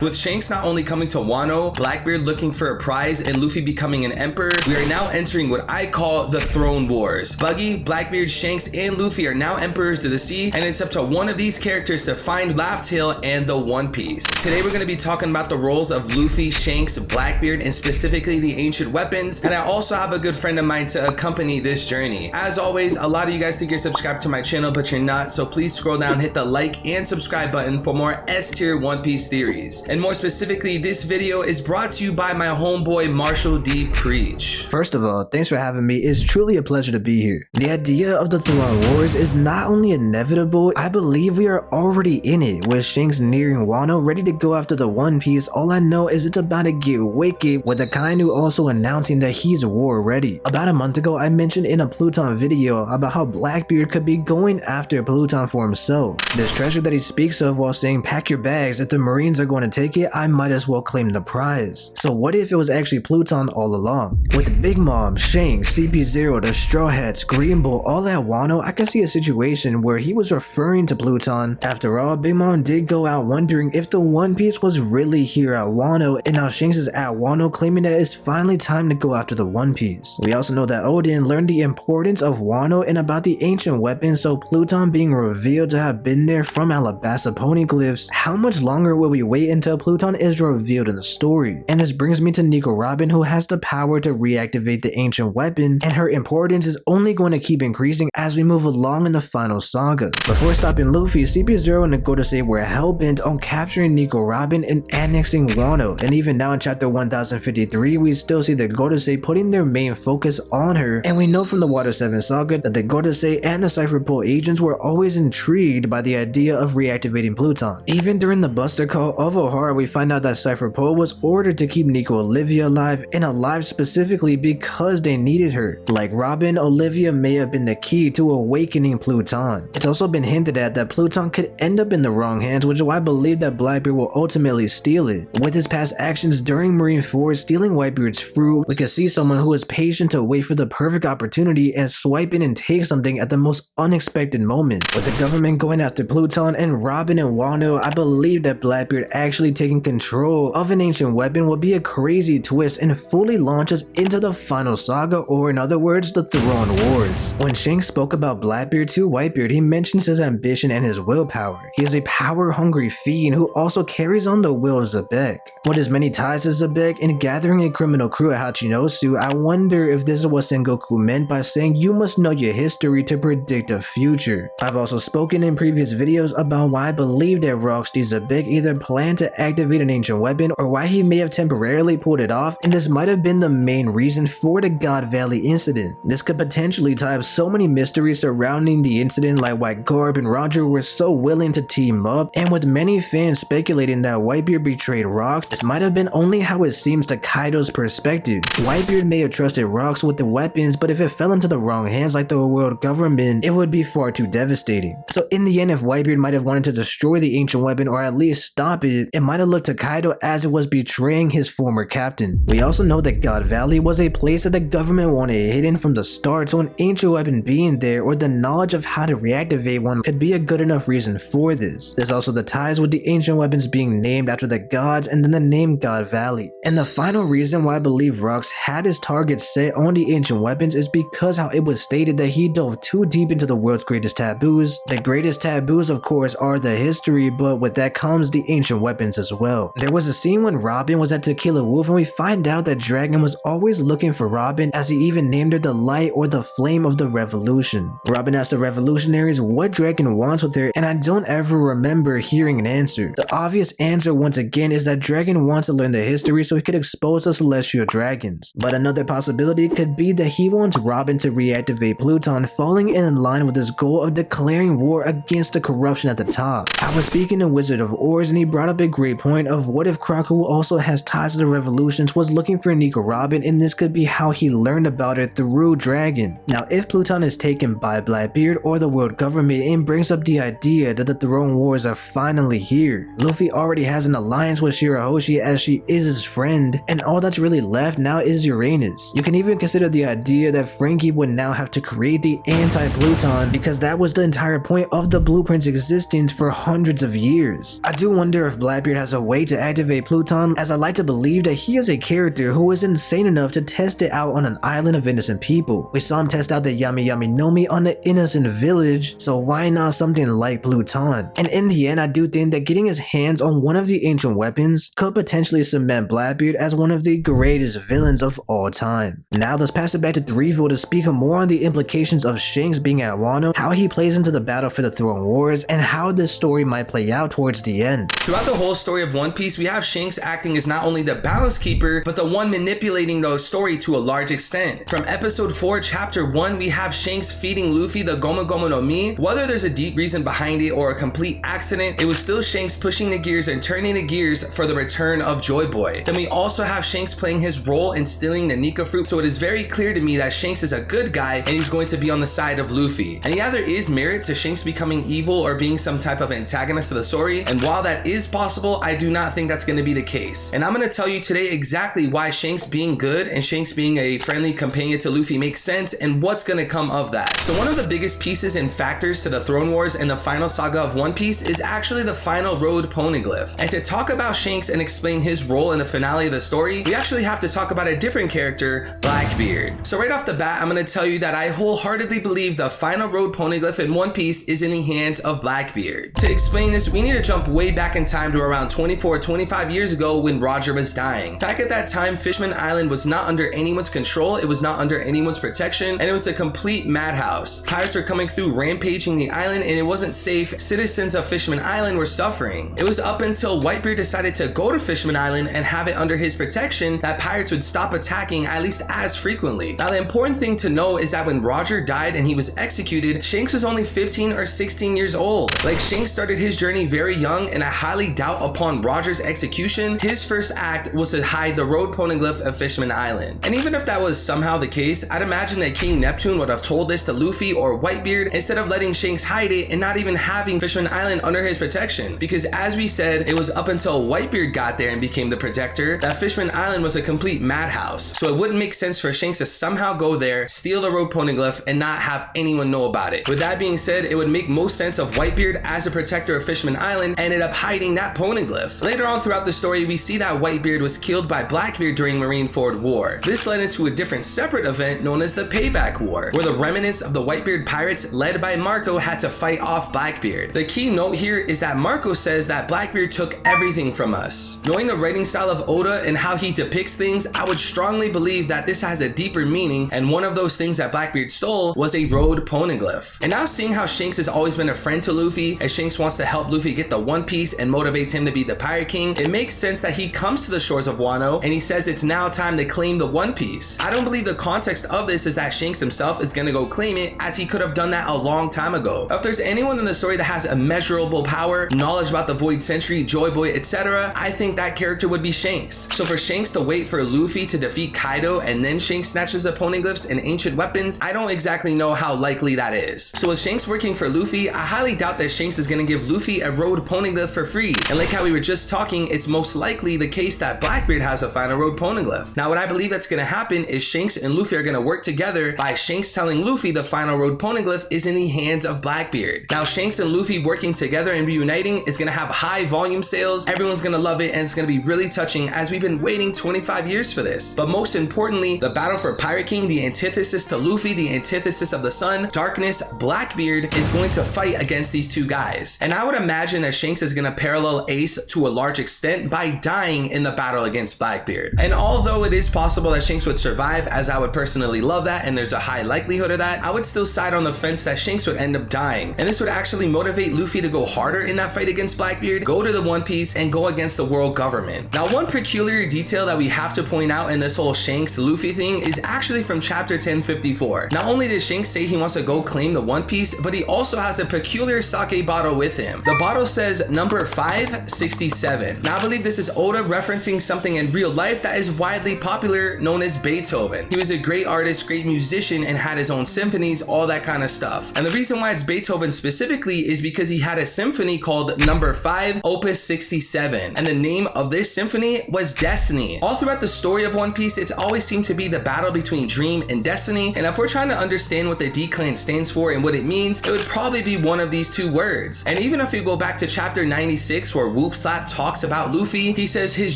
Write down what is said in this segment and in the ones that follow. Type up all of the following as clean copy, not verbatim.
With Shanks not only coming to Wano, Blackbeard looking for a prize, and Luffy becoming an emperor, we are now entering what I call the Throne Wars. Buggy, Blackbeard, Shanks, and Luffy are now emperors of the sea, and it's up to one of these characters to find Laugh Tale and the One Piece. Today we're going to be talking about the roles of Luffy, Shanks, Blackbeard, and specifically the ancient weapons, and I also have a good friend of mine to accompany this journey. As always, a lot of you guys think you're subscribed to my channel, but you're not, so please scroll down, hit the like and subscribe button for more S-tier One Piece theories. And more specifically, this video is brought to you by my homeboy Marshall D. Preach. First of all, thanks for having me. It's truly a pleasure to be here. The idea of the Throne Wars is not only inevitable, I believe we are already in it, with Shanks nearing Wano ready to go after the One Piece. All I know is it's about to get wicked, with Akainu also announcing that he's war ready. About a month ago, I mentioned in a Pluton video about how Blackbeard could be going after Pluton for himself. This treasure that he speaks of while saying pack your bags, if the Marines are going to take it, I might as well claim the prize. So what if it was actually Pluton all along? With Big Mom, Shanks, CP0, the Straw Hats, Green Bull, all at Wano, I can see a situation where he was referring to Pluton. After all, Big Mom did go out wondering if the One Piece was really here at Wano, and now Shanks is at Wano claiming that it's finally time to go after the One Piece. We also know that Odin learned the importance of Wano and about the ancient weapons, so Pluton being revealed to have been there from Alabasta poneglyphs. How much longer will we wait until Pluton is revealed in the story? And this brings me to Nico Robin, who has the power to reactivate the ancient weapon, and her importance is only going to keep increasing as we move along in the final saga. Before stopping Luffy, CP0 and Nagodose were hellbent on capturing Nico Robin and annexing Wano, and even now in chapter 1053 we still see the Nagodose putting their main focus on her, and we know from the Water 7 saga that the Nagodose and the Cypher Pole agents were always intrigued by the idea of reactivating Pluton. Even during the Buster Call of O'Hara, we find out that Cypher Pole was ordered to keep Nico Olivia alive, and alive specifically because they needed her. Like Robin, Olivia may have been the key to awakening Pluton. It's also been hinted at that Pluton could end up in the wrong hands, which is why I believe that Blackbeard will ultimately steal it. With his past actions during Marineford stealing Whitebeard's fruit, we could see someone who is patient to wait for the perfect opportunity and swipe in and take something at the most unexpected moment. With the government going after Pluton and Robin and Wano, I believe that Blackbeard actually taking control of an ancient weapon would be a crazy twist and fully launch us into the final saga, or in other words, the Throne Wars. When Shanks spoke about Blackbeard to Whitebeard, he mentions his ambition and his willpower. He is a power-hungry fiend who also carries on the will of Zebek. With his many ties to Zebek and gathering a criminal crew at Hachinosu, I wonder if this is what Sengoku meant by saying you must know your history to predict the future. I've also spoken in previous videos about why I believe that Rocksteady Zebek either planned to activate an ancient weapon or why he may have temporarily pulled it off, and this might have been the main reason for the God Valley incident. This could potentially tie up so many mysteries surrounding the incident, like why Garp and Roger were so willing to team up, and with many fans speculating that Whitebeard betrayed Rocks, this might have been only how it seems to Kaido's perspective. Whitebeard may have trusted Rocks with the weapons, but if it fell into the wrong hands like the world government, it would be far too devastating. So in the end, if Whitebeard might have wanted to destroy the ancient weapon or at least stop it, it might have looked to Kaido as it was betraying his former captain. We also know that God Valley was a place that the government wanted hidden from the start, so an ancient weapon being there or the knowledge of how to reactivate one could be a good enough reason for this. There's also the ties with the ancient weapons being named after the gods and then the name God Valley. And the final reason why I believe Rocks had his target set on the ancient weapons is because how it was stated that he dove too deep into the world's greatest taboos. The greatest taboos of course are the history, but with that comes the ancient weapons as well. There was a scene when Robin was at Tequila Wolf and we find out that Dragon was always looking for Robin, as he even named her the light or the flame of the revolution. Robin asked the revolutionaries what Dragon wants with her, and I don't ever remember hearing an answer. The obvious answer once again is that Dragon wants to learn the history so he could expose the celestial dragons. But another possibility could be that he wants Robin to reactivate Pluton, falling in line with his goal of declaring war against the corruption at the top. I was speaking to Wizard of Oars and he brought up a great point of what if Croc, who also has ties to the revolutions, was looking for Nico Robin, and this could be how he learned about it through Dragon. Now if Pluton is taken by Blackbeard or the world government, it brings up the idea that the Throne Wars are finally here. Luffy already has an alliance with Shirahoshi as she is his friend, and all that's really left now is Uranus. You can even consider the idea that Frankie would now have to create the anti-Pluton, because that was the entire point of the blueprint's existence for hundreds of years. I do wonder if Blackbeard Blackbeard has a way to activate Pluton, as I like to believe that he is a character who is insane enough to test it out on an island of innocent people. We saw him test out the Yami Yami Nomi on the innocent village, so why not something like Pluton? And in the end, I do think that getting his hands on one of the ancient weapons could potentially cement Blackbeard as one of the greatest villains of all time. Now let's pass it back to Threeville to speak more on the implications of Shanks being at Wano, how he plays into the battle for the Throne Wars, and how this story might play out towards the end. Throughout the whole story of One Piece, we have Shanks acting as not only the balance keeper, but the one manipulating the story to a large extent. From episode 4, chapter 1, we have Shanks feeding Luffy the Gomu Gomu no Mi. Whether there's a deep reason behind it or a complete accident, it was still Shanks pushing the gears and turning the gears for the return of Joy Boy. Then we also have Shanks playing his role in stealing the Nika fruit, so it is very clear to me that Shanks is a good guy and he's going to be on the side of Luffy. And yeah, there is merit to Shanks becoming evil or being some type of antagonist of the story, and while that is possible, I do not think that's going to be the case. And I'm going to tell you today exactly why Shanks being good and Shanks being a friendly companion to Luffy makes sense and what's going to come of that. So one of the biggest pieces and factors to the Throne Wars and the final saga of One Piece is actually the final road poneglyph. And to talk about Shanks and explain his role in the finale of the story, we actually have to talk about a different character, Blackbeard. So right off the bat, I'm going to tell you that I wholeheartedly believe the final road poneglyph in One Piece is in the hands of Blackbeard. To explain this, we need to jump way back in time to around 24-25 years ago when Roger was dying. Back at that time, Fishman Island was not under anyone's control, it was not under anyone's protection, and it was a complete madhouse. Pirates were coming through rampaging the island and it wasn't safe. Citizens of Fishman Island were suffering. It was up until Whitebeard decided to go to Fishman Island and have it under his protection that pirates would stop attacking at least as frequently. Now the important thing to know is that when Roger died and he was executed, Shanks was only 15 or 16 years old. Like, Shanks started his journey very young, and I highly doubt upon Roger's execution, his first act was to hide the road poneglyph of Fishman Island. And even if that was somehow the case, I'd imagine that King Neptune would have told this to Luffy or Whitebeard instead of letting Shanks hide it and not even having Fishman Island under his protection. Because as we said, it was up until Whitebeard got there and became the protector that Fishman Island was a complete madhouse. So it wouldn't make sense for Shanks to somehow go there, steal the road poneglyph, and not have anyone know about it. With that being said, it would make most sense of Whitebeard as a protector of Fishman Island ended up hiding that poneglyph. Later on throughout the story, we see that Whitebeard was killed by Blackbeard during Marineford War. This led into a different separate event known as the Payback War, where the remnants of the Whitebeard pirates led by Marco had to fight off Blackbeard. The key note here is that Marco says that Blackbeard took everything from us. Knowing the writing style of Oda and how he depicts things, I would strongly believe that this has a deeper meaning, and one of those things that Blackbeard stole was a road poneglyph. And now seeing how Shanks has always been a friend to Luffy, as Shanks wants to help Luffy get the One Piece and motivates him to be the Pirate King, it makes sense that he comes to the shores of Wano and he says it's now time to claim the One Piece. I don't believe the context of this is that Shanks himself is gonna go claim it, as he could have done that a long time ago. If there's anyone in the story that has immeasurable power, knowledge about the Void Century, Joy Boy, etc., I think that character would be Shanks. So for Shanks to wait for Luffy to defeat Kaido and then Shanks snatches the poneglyphs and ancient weapons, I don't exactly know how likely that is. So with Shanks working for Luffy, I highly doubt that Shanks is gonna give Luffy a road poneglyph for free. And like how we were just talking, it's most likely the case that Blackbeard has a final road poneglyph. Now what I believe that's gonna happen is Shanks and Luffy are gonna work together by Shanks telling Luffy the final road poneglyph is in the hands of Blackbeard. Now Shanks and Luffy working together and reuniting is gonna have high volume sales, everyone's gonna love it, and it's gonna be really touching, as we've been waiting 25 years for this. But most importantly, the battle for Pirate King, the antithesis to Luffy, the antithesis of the sun, Darkness, Blackbeard is going to fight against these two guys. And I would imagine that Shanks is gonna parallel Ace to a large extent by dying in the battle against Blackbeard. And although it is possible that Shanks would survive, as I would personally love that and there's a high likelihood of that, I would still side on the fence that Shanks would end up dying. And this would actually motivate Luffy to go harder in that fight against Blackbeard, go to the One Piece, and go against the world government. Now one peculiar detail that we have to point out in this whole Shanks Luffy thing is actually from chapter 1054. Not only did Shanks say he wants to go claim the One Piece, but he also has a peculiar sake bottle with him. The bottle says number 567. Now I believe this is Oda referencing something in real life that is widely popular, known as Beethoven. He was a great artist, great musician, and had his own symphonies, all that kind of stuff. And the reason why it's Beethoven specifically is because he had a symphony called number 5 opus 67, and the name of this symphony was Destiny. All throughout the story of One Piece, it's always seemed to be the battle between Dream and Destiny, and if we're trying to understand what the D-Clan stands for and what it means, it would probably be one of these two words. And even if you go back to chapter 96 where Whoop Slap talks about Luffy, he says his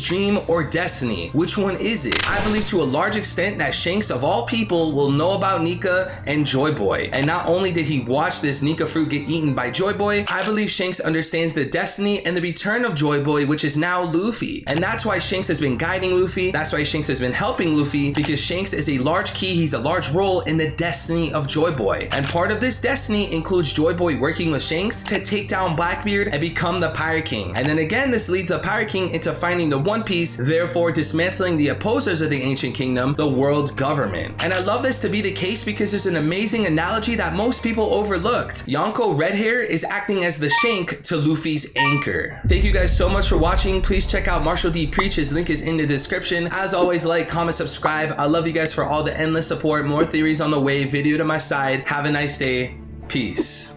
dream or destiny. Which one is it? I believe to a large extent that Shanks of all people will know about Nika and Joy Boy. And not only did he watch this Nika fruit get eaten by Joy Boy, I believe Shanks understands the destiny and the return of Joy Boy, which is now Luffy. And that's why Shanks has been guiding Luffy. That's why Shanks has been helping Luffy, because Shanks is a large key, he's a large role in the destiny of Joy Boy. And part of this destiny includes Joy Boy working with Shanks to take down Blackbeard and become the Pirate King. And then again, this leads the Pirate King into finding the One Piece, therefore dismantling the opposers of the Ancient Kingdom, the world's government. And I love this to be the case because there's an amazing analogy that most people overlooked. Yonko Redhair is acting as the shank to Luffy's anchor. Thank you guys so much for watching. Please check out Marshall D Preach. His link is in the description. As always, like, comment, subscribe. I love you guys for all the endless support. More theories on the way. Video to my side. Have a nice day. Peace.